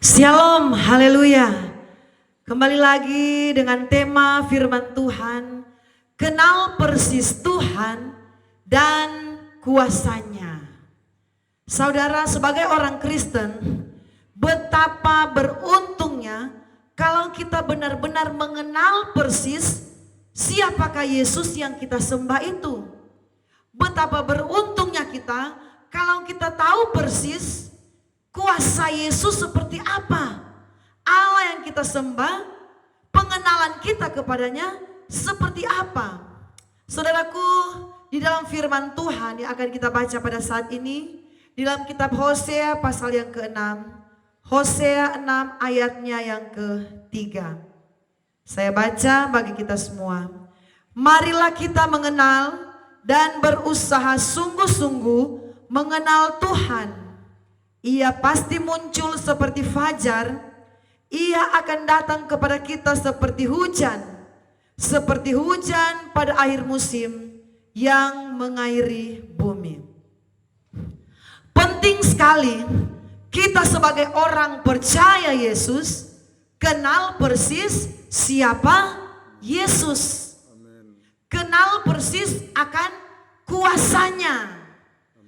Shalom, haleluya. Kembali lagi dengan tema firman Tuhan, kenal persis Tuhan dan kuasanya. Saudara, sebagai orang Kristen, betapa beruntungnya kalau kita benar-benar mengenal persis siapakah Yesus yang kita sembah itu. Betapa beruntungnya kita kalau kita tahu persis kuasa Yesus seperti apa. Allah yang kita sembah, pengenalan kita kepadanya seperti apa. Saudaraku, di dalam firman Tuhan yang akan kita baca pada saat ini, di dalam kitab Hosea pasal yang ke-6, Hosea 6 ayatnya yang ke-3. Saya baca bagi kita semua. Marilah kita mengenal dan berusaha sungguh-sungguh mengenal Tuhan. Ia pasti muncul seperti fajar, ia akan datang kepada kita seperti hujan pada akhir musim yang mengairi bumi. Penting sekali kita sebagai orang percaya Yesus, kenal persis siapa Yesus. Kenal persis akan kuasanya.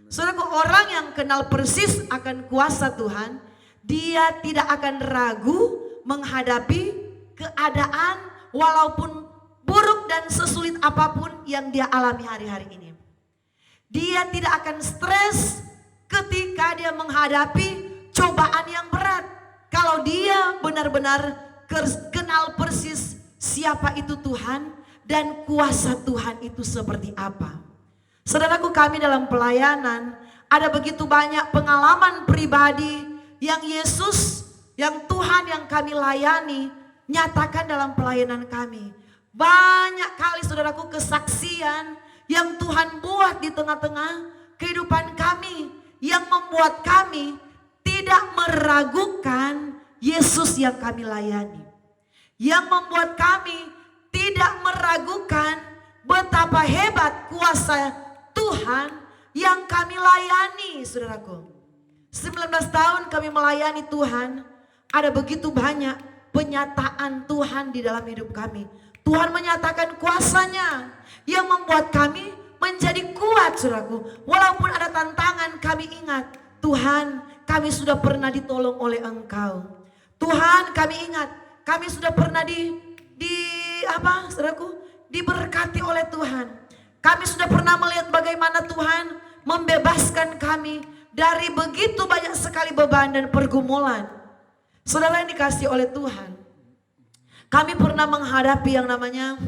Saudara, orang yang kenal persis akan kuasa Tuhan, dia tidak akan ragu menghadapi keadaan walaupun buruk dan sesulit apapun yang dia alami hari-hari ini. Dia tidak akan stres ketika dia menghadapi cobaan yang berat. Kalau dia benar-benar kenal persis siapa itu Tuhan dan kuasa Tuhan itu seperti apa. Saudaraku, kami dalam pelayanan ada begitu banyak pengalaman pribadi yang Yesus, yang Tuhan yang kami layani nyatakan dalam pelayanan kami. Banyak kali saudaraku kesaksian yang Tuhan buat di tengah-tengah kehidupan kami, yang membuat kami tidak meragukan Yesus yang kami layani. Yang membuat kami tidak meragukan betapa hebat kuasa Tuhan yang kami layani, saudaraku. 19 tahun kami melayani Tuhan, ada begitu banyak penyataan Tuhan di dalam hidup kami. Tuhan menyatakan kuasanya yang membuat kami menjadi kuat, saudaraku. Walaupun ada tantangan, kami ingat, Tuhan, kami sudah pernah ditolong oleh Engkau. Tuhan, kami ingat, kami sudah pernah diberkati oleh Tuhan. Kami sudah pernah melihat bagaimana Tuhan membebaskan kami dari begitu banyak sekali beban dan pergumulan. Saudara yang dikasihi oleh Tuhan, kami pernah menghadapi yang namanya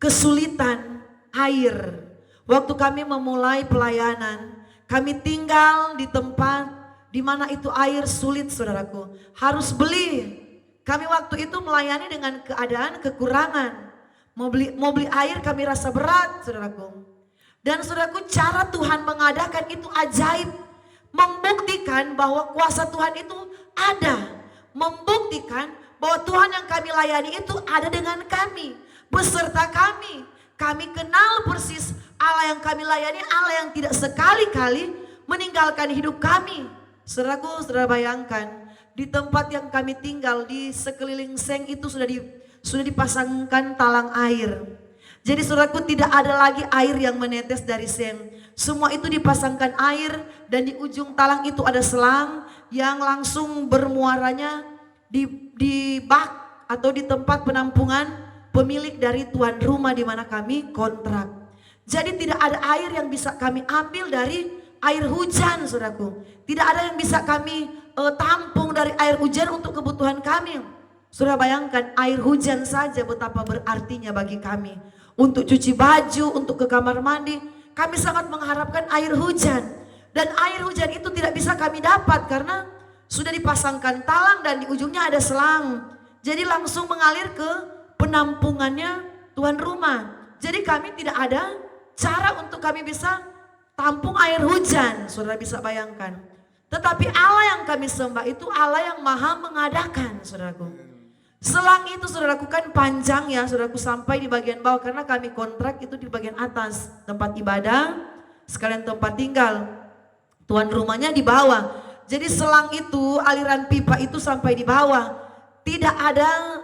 kesulitan air. Waktu kami memulai pelayanan, kami tinggal di tempat di mana itu air sulit, saudaraku. Harus beli. Kami waktu itu melayani dengan keadaan kekurangan. Mau beli air kami rasa berat, saudaraku. Dan saudaraku, cara Tuhan mengadakan itu ajaib. Membuktikan bahwa kuasa Tuhan itu ada. Membuktikan bahwa Tuhan yang kami layani itu ada dengan kami. Beserta kami. Kami kenal persis Allah yang kami layani, Allah yang tidak sekali-kali meninggalkan hidup kami. Saudaraku, saudara bayangkan, di tempat yang kami tinggal, di sekeliling seng itu sudah dipasangkan talang air. Jadi saudaraku, tidak ada lagi air yang menetes dari seng. Semua itu dipasangkan air dan di ujung talang itu ada selang yang langsung bermuaranya di bak atau di tempat penampungan pemilik dari tuan rumah di mana kami kontrak. Jadi tidak ada air yang bisa kami ambil dari air hujan, saudaraku. Tidak ada yang bisa kami tampung dari air hujan untuk kebutuhan kami. Saudara bayangkan, air hujan saja betapa berartinya bagi kami. Untuk cuci baju, untuk ke kamar mandi, kami sangat mengharapkan air hujan. Dan air hujan itu tidak bisa kami dapat karena sudah dipasangkan talang dan di ujungnya ada selang. Jadi langsung mengalir ke penampungannya tuan rumah. Jadi kami tidak ada cara untuk kami bisa tampung air hujan, saudara bisa bayangkan. Tetapi Allah yang kami sembah itu Allah yang maha mengadakan, saudaraku. Selang itu saudaraku kan panjang ya, saudaraku, sampai di bagian bawah karena kami kontrak itu di bagian atas. Tempat ibadah sekalian tempat tinggal. Tuan rumahnya di bawah. Jadi selang itu, aliran pipa itu sampai di bawah. Tidak ada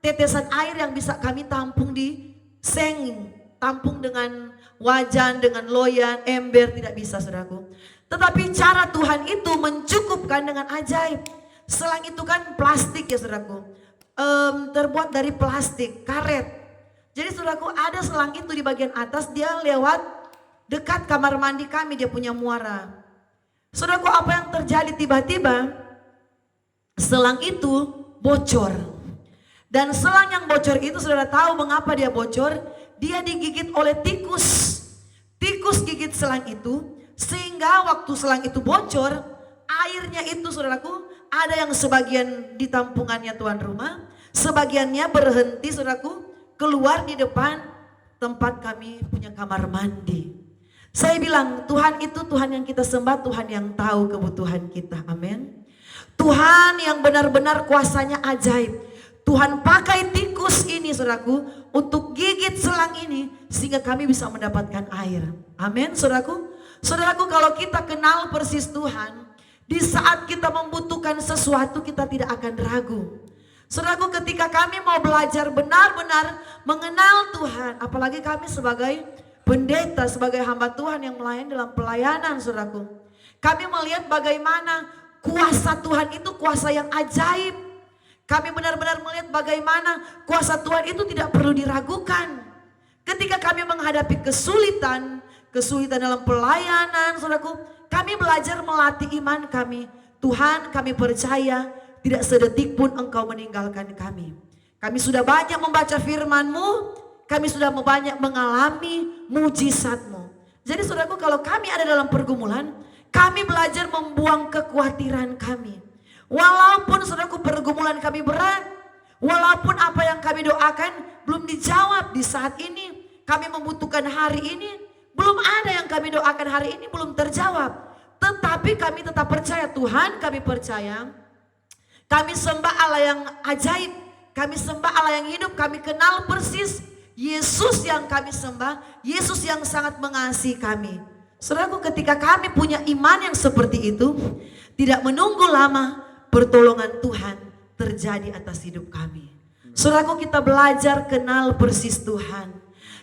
tetesan air yang bisa kami tampung di seng, tampung dengan wajan, dengan loyan, ember, tidak bisa saudaraku. Tetapi cara Tuhan itu mencukupkan dengan ajaib. Selang itu kan plastik ya saudaraku, terbuat dari plastik, karet. Jadi saudaraku ada selang itu di bagian atas, dia lewat dekat kamar mandi kami, dia punya muara. Saudaraku apa yang terjadi tiba-tiba selang itu bocor. Dan selang yang bocor itu saudara tahu mengapa dia bocor? Dia digigit oleh tikus. Tikus gigit selang itu sehingga waktu selang itu bocor, airnya itu saudaraku ada yang sebagian di tampungannya tuan rumah, sebagiannya berhenti saudaraku keluar di depan tempat kami punya kamar mandi. Saya bilang Tuhan itu Tuhan yang kita sembah, Tuhan yang tahu kebutuhan kita, amin. Tuhan yang benar-benar kuasanya ajaib. Tuhan pakai tikus ini saudaraku untuk gigit selang ini sehingga kami bisa mendapatkan air, amin saudaraku. Saudaraku kalau kita kenal persis Tuhan, di saat kita membutuhkan sesuatu kita tidak akan ragu. Saudaraku ketika kami mau belajar benar-benar mengenal Tuhan, apalagi kami sebagai pendeta, sebagai hamba Tuhan yang melayani dalam pelayanan saudaraku. Kami melihat bagaimana kuasa Tuhan itu kuasa yang ajaib. Kami benar-benar melihat bagaimana kuasa Tuhan itu tidak perlu diragukan. Ketika kami menghadapi kesulitan dalam pelayanan saudaraku, kami belajar melatih iman kami. Tuhan kami percaya tidak sedetik pun Engkau meninggalkan kami. Kami sudah banyak membaca firman-Mu. Kami sudah banyak mengalami mujizat-Mu. Jadi saudaraku kalau kami ada dalam pergumulan, kami belajar membuang kekhawatiran kami. Walaupun saudaraku pergumulan kami berat, walaupun apa yang kami doakan belum dijawab di saat ini, kami membutuhkan hari ini, belum ada yang kami doakan hari ini belum terjawab. Tetapi kami tetap percaya Tuhan, kami percaya. Kami sembah Allah yang ajaib, kami sembah Allah yang hidup, kami kenal persis Yesus yang kami sembah, Yesus yang sangat mengasihi kami. Saudaraku ketika kami punya iman yang seperti itu, tidak menunggu lama pertolongan Tuhan terjadi atas hidup kami. Saudaraku kita belajar kenal persis Tuhan.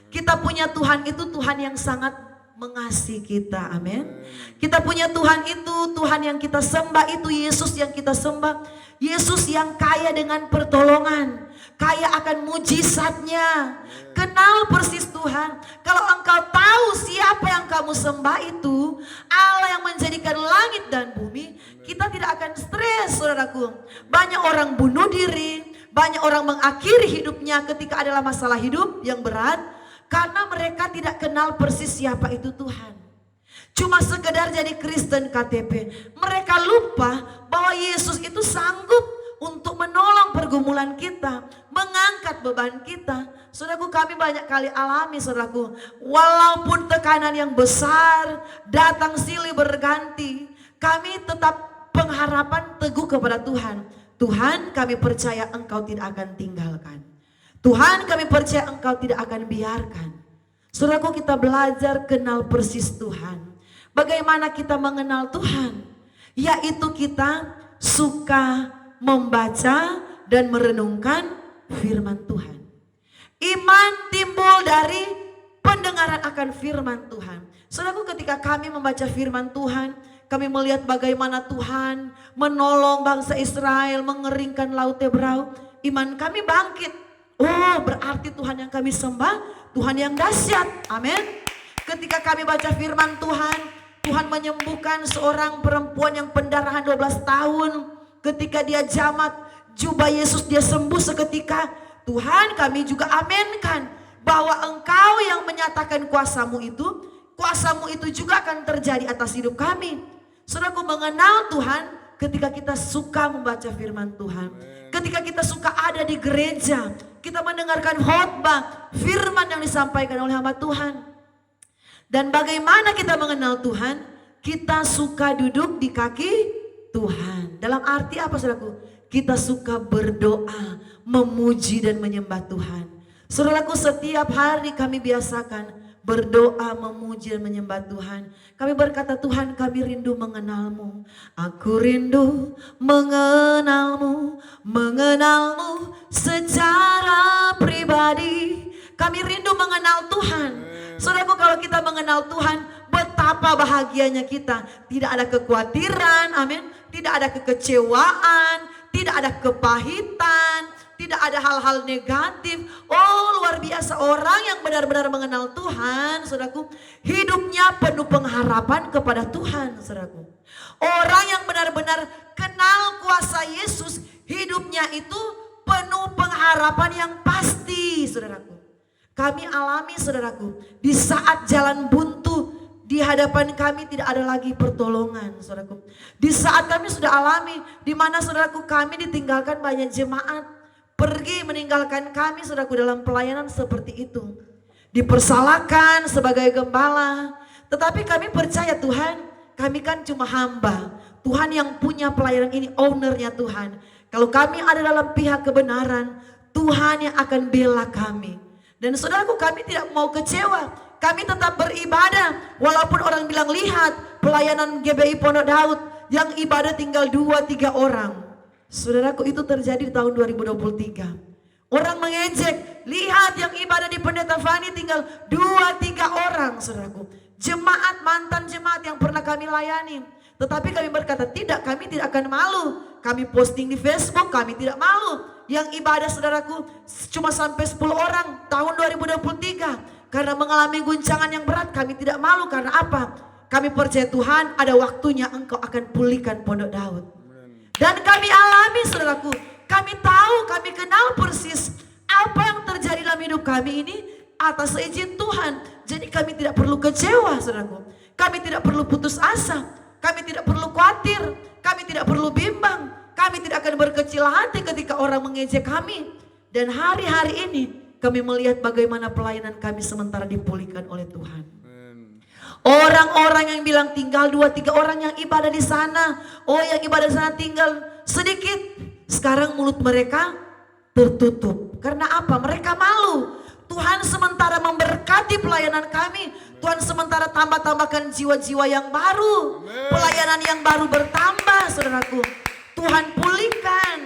Kita punya Tuhan itu Tuhan yang sangat mengasihi kita, amin. Kita punya Tuhan itu, Tuhan yang kita sembah itu Yesus yang kita sembah. Yesus yang kaya dengan pertolongan, kaya akan mujizatnya. Kenal persis Tuhan. Kalau engkau tahu siapa yang kamu sembah itu, Allah yang menjadikan langit dan bumi, kita tidak akan stres saudaraku. Banyak orang bunuh diri, banyak orang mengakhiri hidupnya ketika adalah masalah hidup yang berat, karena mereka tidak kenal persis siapa itu Tuhan. Cuma sekedar jadi Kristen KTP. Mereka lupa bahwa Yesus itu sanggup untuk menolong pergumulan kita, mengangkat beban kita. Saudaraku kami banyak kali alami saudaraku. Walaupun tekanan yang besar datang silih berganti, kami tetap pengharapan teguh kepada Tuhan. Tuhan kami percaya Engkau tidak akan tinggalkan. Tuhan kami percaya Engkau tidak akan biarkan. Saudaraku kita belajar kenal persis Tuhan. Bagaimana kita mengenal Tuhan? Yaitu kita suka membaca dan merenungkan firman Tuhan. Iman timbul dari pendengaran akan firman Tuhan. Saudaraku ketika kami membaca firman Tuhan, kami melihat bagaimana Tuhan menolong bangsa Israel mengeringkan laut Tebrau. Iman kami bangkit. Oh berarti Tuhan yang kami sembah, Tuhan yang dahsyat. Amin. Ketika kami baca firman Tuhan, Tuhan menyembuhkan seorang perempuan yang pendarahan 12 tahun. Ketika dia jamat jubah Yesus, dia sembuh seketika. Tuhan kami juga aminkan bahwa Engkau yang menyatakan kuasa-Mu itu juga akan terjadi atas hidup kami. Saudaraku mengenal Tuhan ketika kita suka membaca firman Tuhan. Ketika kita suka ada di gereja, kita mendengarkan khotbah, firman yang disampaikan oleh hamba Tuhan. Dan bagaimana kita mengenal Tuhan? Kita suka duduk di kaki Tuhan. Dalam arti apa saudaraku? Kita suka berdoa, memuji dan menyembah Tuhan. Saudaraku setiap hari kami biasakan berdoa, memuji dan menyembah Tuhan. Kami berkata, Tuhan, kami rindu mengenal-Mu. Aku rindu mengenal-Mu, mengenal-Mu secara pribadi. Kami rindu mengenal Tuhan. Saudaraku, kalau kita mengenal Tuhan, betapa bahagianya kita. Tidak ada kekhawatiran, amin. Tidak ada kekecewaan, tidak ada kepahitan, tidak ada hal-hal negatif. Oh, luar biasa, orang yang benar-benar mengenal Tuhan, saudaraku, hidupnya penuh pengharapan kepada Tuhan, saudaraku. Orang yang benar-benar kenal kuasa Yesus, hidupnya itu penuh pengharapan yang pasti, saudaraku. Kami alami, saudaraku, di saat jalan buntu, di hadapan kami tidak ada lagi pertolongan, saudaraku. Di saat kami sudah alami, di mana saudaraku kami ditinggalkan banyak jemaat, pergi meninggalkan kami, saudaraku, dalam pelayanan seperti itu. Dipersalahkan sebagai gembala, tetapi kami percaya Tuhan, kami kan cuma hamba. Tuhan yang punya pelayanan ini, ownernya Tuhan. Kalau kami ada dalam pihak kebenaran, Tuhan yang akan bela kami. Dan saudaraku, kami tidak mau kecewa. Kami tetap beribadah. Walaupun orang bilang, lihat pelayanan GBI Pondok Daud yang ibadah tinggal 2-3 orang. Saudaraku, itu terjadi di tahun 2023. Orang mengejek, lihat yang ibadah di Pendeta Fani tinggal 2-3 orang, saudaraku. Jemaat, mantan jemaat yang pernah kami layani. Tetapi kami berkata, tidak, kami tidak akan malu. Kami posting di Facebook, kami tidak malu. Yang ibadah, saudaraku, cuma sampai 10 orang tahun 2023. Karena mengalami guncangan yang berat, kami tidak malu. Karena apa? Kami percaya Tuhan, ada waktunya Engkau akan pulihkan Pondok Daud. Dan kami alami, saudaraku. Kami tahu, kami kenal persis apa yang terjadi dalam hidup kami ini atas izin Tuhan. Jadi kami tidak perlu kecewa, saudaraku. Kami tidak perlu putus asa. Kami tidak perlu khawatir. Kami tidak perlu bimbang. Kami tidak akan berkecil hati ketika orang mengejek kami. Dan hari-hari ini kami melihat bagaimana pelayanan kami sementara dipulihkan oleh Tuhan. Orang-orang yang bilang tinggal 2-3 orang yang ibadah di sana. Oh, yang ibadah di sana tinggal sedikit. Sekarang mulut mereka tertutup. Karena apa? Mereka malu. Tuhan sementara memberkati pelayanan kami. Tuhan sementara tambah-tambahkan jiwa-jiwa yang baru. Pelayanan yang baru bertambah, saudaraku. Tuhan pulihkan.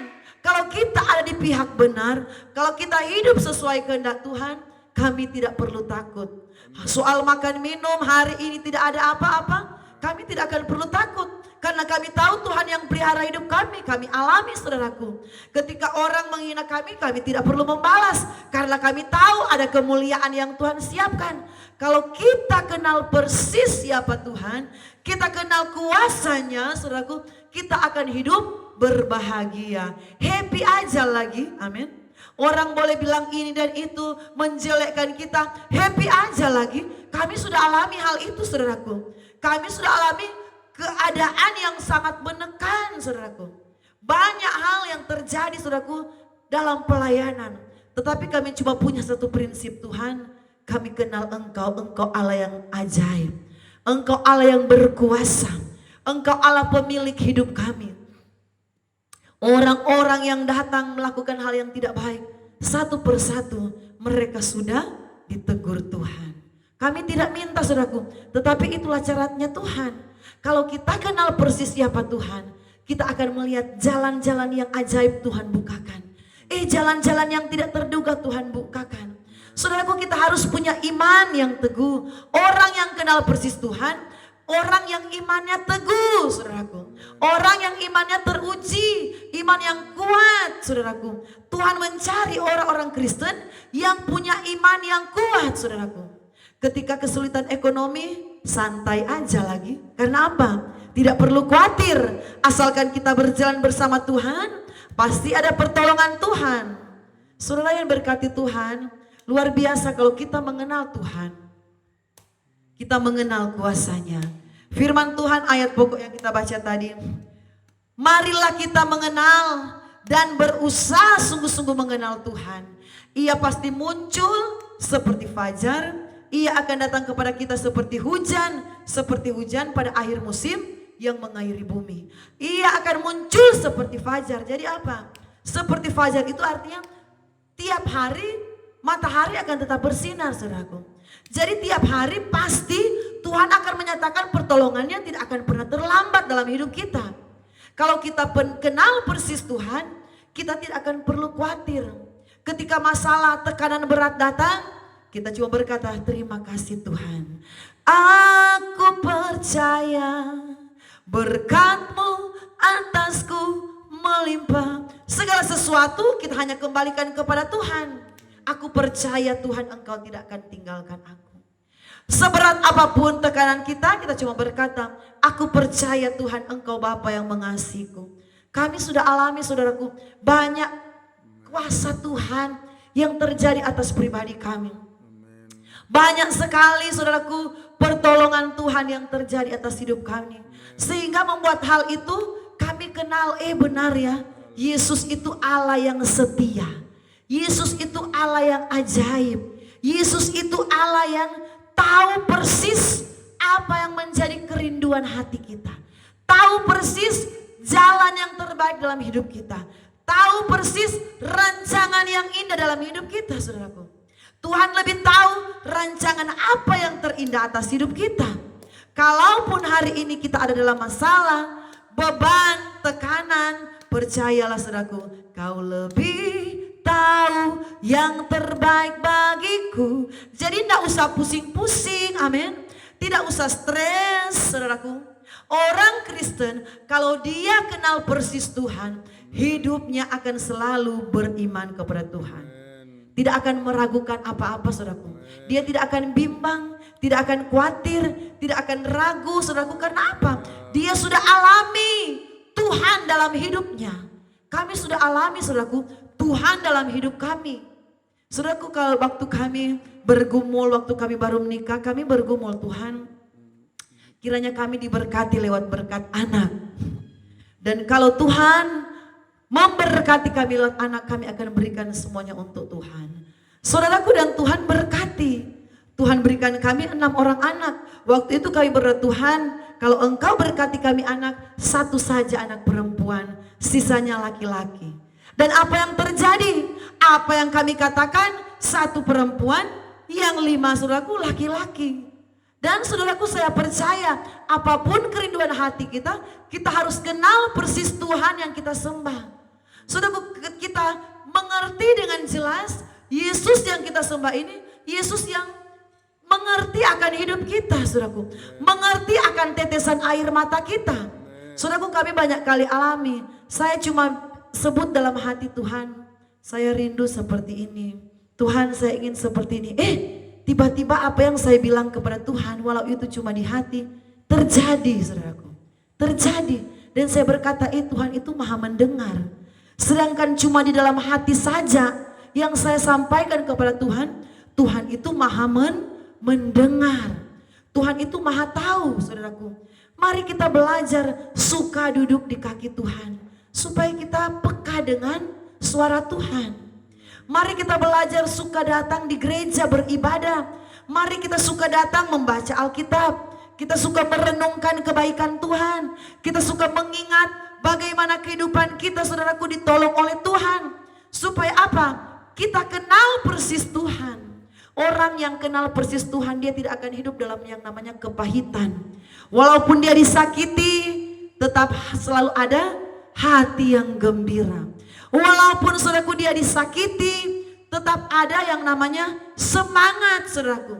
Kalau kita ada di pihak benar, kalau kita hidup sesuai kehendak Tuhan, kami tidak perlu takut. Soal makan minum hari ini tidak ada apa-apa, kami tidak akan perlu takut. Karena kami tahu Tuhan yang pelihara hidup kami, kami alami, saudaraku. Ketika orang menghina kami, kami tidak perlu membalas. Karena kami tahu ada kemuliaan yang Tuhan siapkan. Kalau kita kenal persis siapa Tuhan, kita kenal kuasanya, saudaraku, kita akan hidup berbahagia. Happy aja lagi, amin. Orang boleh bilang ini dan itu, menjelekkan kita, happy aja lagi. Kami sudah alami hal itu, saudaraku. Kami sudah alami keadaan yang sangat menekan, saudaraku. Banyak hal yang terjadi, saudaraku, dalam pelayanan. Tetapi kami cuma punya satu prinsip, Tuhan, kami kenal Engkau, Engkau Allah yang ajaib. Engkau Allah yang berkuasa. Engkau Allah pemilik hidup kami. Orang-orang yang datang melakukan hal yang tidak baik, satu persatu mereka sudah ditegur Tuhan. Kami tidak minta, saudaraku, tetapi itulah caranya Tuhan. Kalau kita kenal persis siapa Tuhan, kita akan melihat jalan-jalan yang ajaib Tuhan bukakan. Jalan-jalan yang tidak terduga Tuhan bukakan. Saudaraku, kita harus punya iman yang teguh. Orang yang kenal persis Tuhan, orang yang imannya teguh, saudaraku. Orang yang imannya teruji, iman yang kuat, saudaraku. Tuhan mencari orang-orang Kristen yang punya iman yang kuat, saudaraku. Ketika kesulitan ekonomi, santai aja lagi. Karena apa? Tidak perlu khawatir. Asalkan kita berjalan bersama Tuhan, pasti ada pertolongan Tuhan. Saudara yang berkati Tuhan, luar biasa kalau kita mengenal Tuhan. Kita mengenal kuasanya. Firman Tuhan ayat pokok yang kita baca tadi. Marilah kita mengenal dan berusaha sungguh-sungguh mengenal Tuhan. Ia pasti muncul seperti fajar. Ia akan datang kepada kita seperti hujan pada akhir musim yang mengairi bumi. Ia akan muncul seperti fajar. Jadi apa? Seperti fajar itu artinya tiap hari matahari akan tetap bersinar, saudaraku. Jadi tiap hari pasti Tuhan akan menyatakan pertolongannya tidak akan pernah terlambat dalam hidup kita. Kalau kita kenal persis Tuhan, kita tidak akan perlu khawatir. Ketika masalah, tekanan berat datang, kita cuma berkata, terima kasih Tuhan. Aku percaya berkat-Mu atasku melimpah. Segala sesuatu kita hanya kembalikan kepada Tuhan. Aku percaya Tuhan Engkau tidak akan tinggalkan aku. Seberat apapun tekanan kita cuma berkata, aku percaya Tuhan Engkau Bapa yang mengasihiku. Kami sudah alami saudaraku banyak kuasa Tuhan yang terjadi atas pribadi kami. Banyak sekali saudaraku pertolongan Tuhan yang terjadi atas hidup kami. Sehingga membuat hal itu kami kenal benar ya, Yesus itu Allah yang setia. Yesus itu Allah yang ajaib. Yesus itu Allah yang tahu persis apa yang menjadi kerinduan hati kita. Tahu persis jalan yang terbaik dalam hidup kita. Tahu persis rancangan yang indah dalam hidup kita, saudaraku. Tuhan lebih tahu rancangan apa yang terindah atas hidup kita. Kalaupun hari ini kita ada dalam masalah, beban, tekanan, percayalah saudaraku, Kau lebih tahu yang terbaik bagiku. Jadi tidak usah pusing-pusing, amin. Tidak usah stres, saudaraku. Orang Kristen kalau dia kenal persis Tuhan, hidupnya akan selalu beriman kepada Tuhan. Tidak akan meragukan apa-apa, saudaraku. Dia tidak akan bimbang, tidak akan khawatir, tidak akan ragu, saudaraku. Karena apa? Dia sudah alami Tuhan dalam hidupnya. Kami sudah alami, saudaraku, Tuhan dalam hidup kami. Saudaraku, kalau waktu kami bergumul, waktu kami baru menikah, kami bergumul, Tuhan, kiranya kami diberkati lewat berkat anak. Dan kalau Tuhan memberkati kami lewat anak, kami akan berikan semuanya untuk Tuhan. Saudaraku, dan Tuhan berkati. Tuhan berikan kami 6 orang anak. Waktu itu kami berdoa, Tuhan, kalau Engkau berkati kami anak, satu saja anak perempuan, sisanya laki-laki. Dan apa yang terjadi? Apa yang kami katakan? 1 perempuan, yang 5 saudaraku laki-laki. Dan saudaraku, saya percaya apapun kerinduan hati kita, kita harus kenal persis Tuhan yang kita sembah. Saudaraku, kita mengerti dengan jelas Yesus yang kita sembah ini, Yesus yang mengerti akan hidup kita, saudaraku. Mengerti akan tetesan air mata kita. Saudaraku, kami banyak kali alami. Saya cuma sebut dalam hati, Tuhan, saya rindu seperti ini. Tuhan, saya ingin seperti ini. Tiba-tiba apa yang saya bilang kepada Tuhan, walau itu cuma di hati, terjadi, saudaraku. Terjadi. Dan saya berkata, Tuhan itu maha mendengar. Sedangkan cuma di dalam hati saja yang saya sampaikan kepada Tuhan, Tuhan itu maha mendengar. Tuhan itu maha tahu, saudaraku. Mari kita belajar suka duduk di kaki Tuhan, supaya kita peka dengan suara Tuhan. Mari kita belajar suka datang di gereja beribadah. Mari kita suka datang membaca Alkitab. Kita suka merenungkan kebaikan Tuhan. Kita suka mengingat bagaimana kehidupan kita, saudaraku, ditolong oleh Tuhan. Supaya apa? Kita kenal persis Tuhan. Orang yang kenal persis Tuhan, dia tidak akan hidup dalam yang namanya kepahitan. Walaupun dia disakiti, tetap selalu ada hati yang gembira. Walaupun saudaraku dia disakiti, tetap ada yang namanya semangat, saudaraku.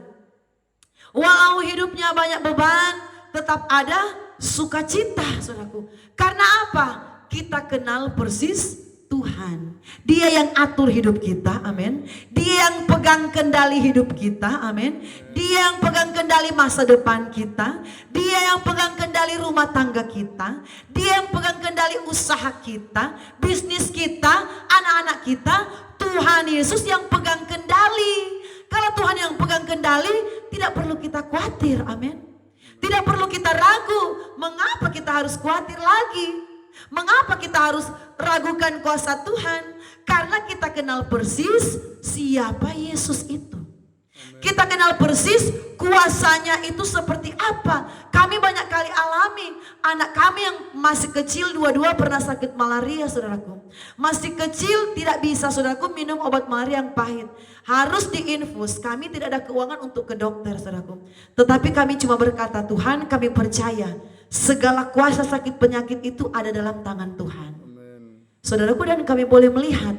Walau hidupnya banyak beban, tetap ada sukacita, saudaraku. Karena apa? Kita kenal persis Tuhan. Dia yang atur hidup kita, amin. Dia yang pegang kendali hidup kita, amin. Dia yang pegang kendali masa depan kita. Dia yang pegang kendali rumah tangga kita. Dia yang pegang kendali usaha kita, bisnis kita, anak-anak kita. Tuhan Yesus yang pegang kendali. Kalau Tuhan yang pegang kendali, tidak perlu kita khawatir, amin. Tidak perlu kita ragu. Mengapa kita harus khawatir lagi? Mengapa kita harus ragukan kuasa Tuhan? Karena kita kenal persis siapa Yesus itu. Kita kenal persis kuasanya itu seperti apa. Kami banyak kali alami. Anak kami yang masih kecil dua-dua pernah sakit malaria, saudaraku. Masih kecil tidak bisa, saudaraku, minum obat malaria yang pahit. Harus diinfus. Kami tidak ada keuangan untuk ke dokter, saudaraku. Tetapi kami cuma berkata, Tuhan, kami percaya segala kuasa sakit penyakit itu ada dalam tangan Tuhan. Saudaraku, dan kami boleh melihat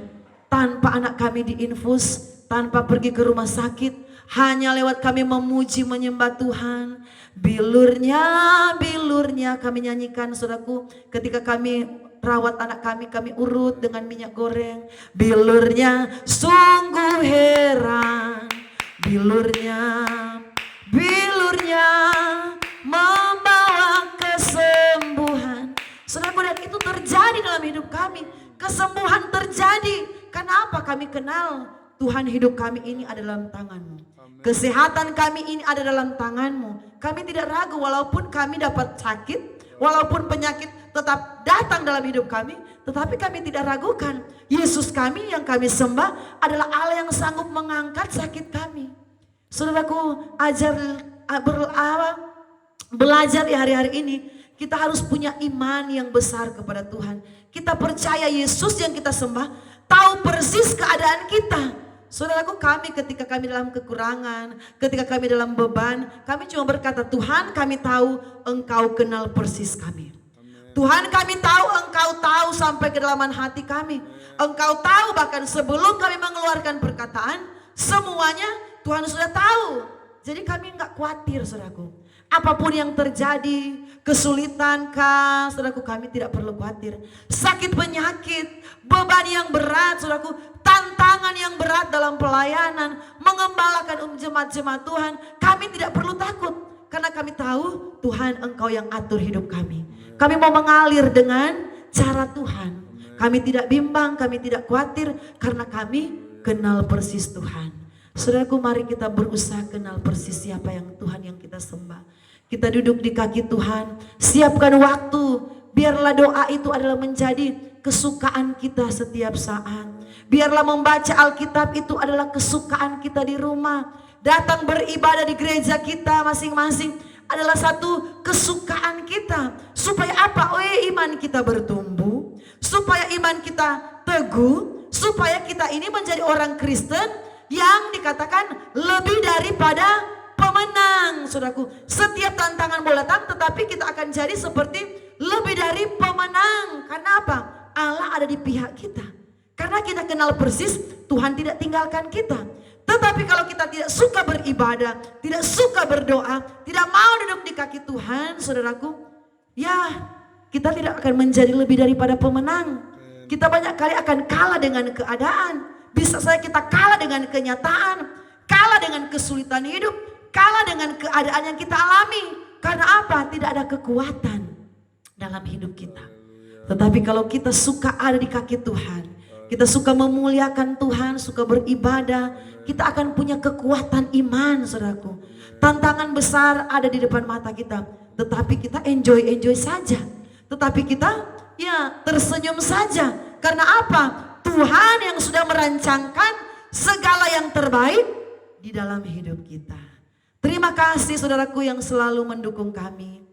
tanpa anak kami diinfus, tanpa pergi ke rumah sakit, hanya lewat kami memuji menyembah Tuhan. Bilurnya, bilurnya kami nyanyikan, saudaraku, ketika kami rawat anak kami urut dengan minyak goreng. Bilurnya sungguh heran, bilurnya, bilurnya membawa kesembuhan. Saudaraku, dan itu terjadi dalam hidup kami. Kesembuhan terjadi. Kenapa? Kami kenal Tuhan, hidup kami ini ada dalam tangan-Mu. Kesehatan kami ini ada dalam tangan-Mu. Kami tidak ragu walaupun kami dapat sakit, walaupun penyakit tetap datang dalam hidup kami, tetapi kami tidak ragukan. Yesus kami yang kami sembah adalah Allah yang sanggup mengangkat sakit kami. Saudaraku, belajar di hari-hari ini, kita harus punya iman yang besar kepada Tuhan. Kita percaya Yesus yang kita sembah tahu persis keadaan kita. Saudaraku, kami ketika kami dalam kekurangan, ketika kami dalam beban, kami cuma berkata, Tuhan, kami tahu Engkau kenal persis kami. Tuhan, kami tahu Engkau tahu sampai kedalaman hati kami. Engkau tahu bahkan sebelum kami mengeluarkan perkataan, semuanya Tuhan sudah tahu. Jadi kami enggak khawatir, saudaraku. Apapun yang terjadi, kesulitan kah, saudaraku, kami tidak perlu khawatir. Sakit penyakit, beban yang berat, saudaraku, tantangan yang berat dalam pelayanan, mengembalakan jemaat-jemaat Tuhan, kami tidak perlu takut. Karena kami tahu Tuhan Engkau yang atur hidup kami. Kami mau mengalir dengan cara Tuhan. Kami tidak bimbang, kami tidak khawatir karena kami kenal persis Tuhan. Saudaraku, mari kita berusaha kenal persis siapa yang Tuhan yang kita sembah. Kita duduk di kaki Tuhan, siapkan waktu, biarlah doa itu adalah menjadi kesukaan kita setiap saat. Biarlah membaca Alkitab itu adalah kesukaan kita di rumah. Datang beribadah di gereja kita masing-masing adalah satu kesukaan kita. Supaya apa? Iman kita bertumbuh, supaya iman kita teguh, supaya kita ini menjadi orang Kristen yang dikatakan lebih daripada pemenang. Saudaraku, setiap tantangan boleh datang, tetapi kita akan jadi seperti lebih dari pemenang. Karena apa? Allah ada di pihak kita. Karena kita kenal persis Tuhan tidak tinggalkan kita. Tetapi kalau kita tidak suka beribadah, tidak suka berdoa, tidak mau duduk di kaki Tuhan, saudaraku, ya kita tidak akan menjadi lebih daripada pemenang. Kita banyak kali akan kalah dengan keadaan. Bisa saja kita kalah dengan kenyataan, kalah dengan kesulitan hidup, kalah dengan keadaan yang kita alami. Karena apa? Tidak ada kekuatan dalam hidup kita. Tetapi kalau kita suka ada di kaki Tuhan, kita suka memuliakan Tuhan, suka beribadah, kita akan punya kekuatan iman, saudaraku. Tantangan besar ada di depan mata kita, tetapi kita enjoy saja. Tetapi kita ya tersenyum saja. Karena apa? Tuhan yang sudah merancangkan segala yang terbaik di dalam hidup kita. Terima kasih saudaraku yang selalu mendukung kami.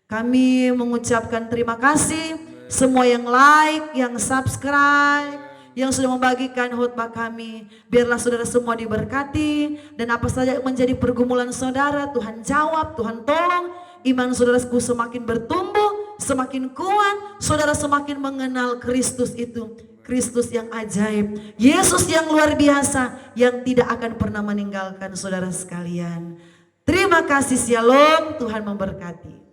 Kami mengucapkan terima kasih semua yang like, yang subscribe, yang sudah membagikan khotbah kami. Biarlah saudara semua diberkati, dan apa saja yang menjadi pergumulan saudara, Tuhan jawab, Tuhan tolong. Iman saudaraku semakin bertumbuh, semakin kuat, saudara semakin mengenal Kristus itu. Kristus yang ajaib, Yesus yang luar biasa, yang tidak akan pernah meninggalkan saudara sekalian. Terima kasih, shalom, Tuhan memberkati.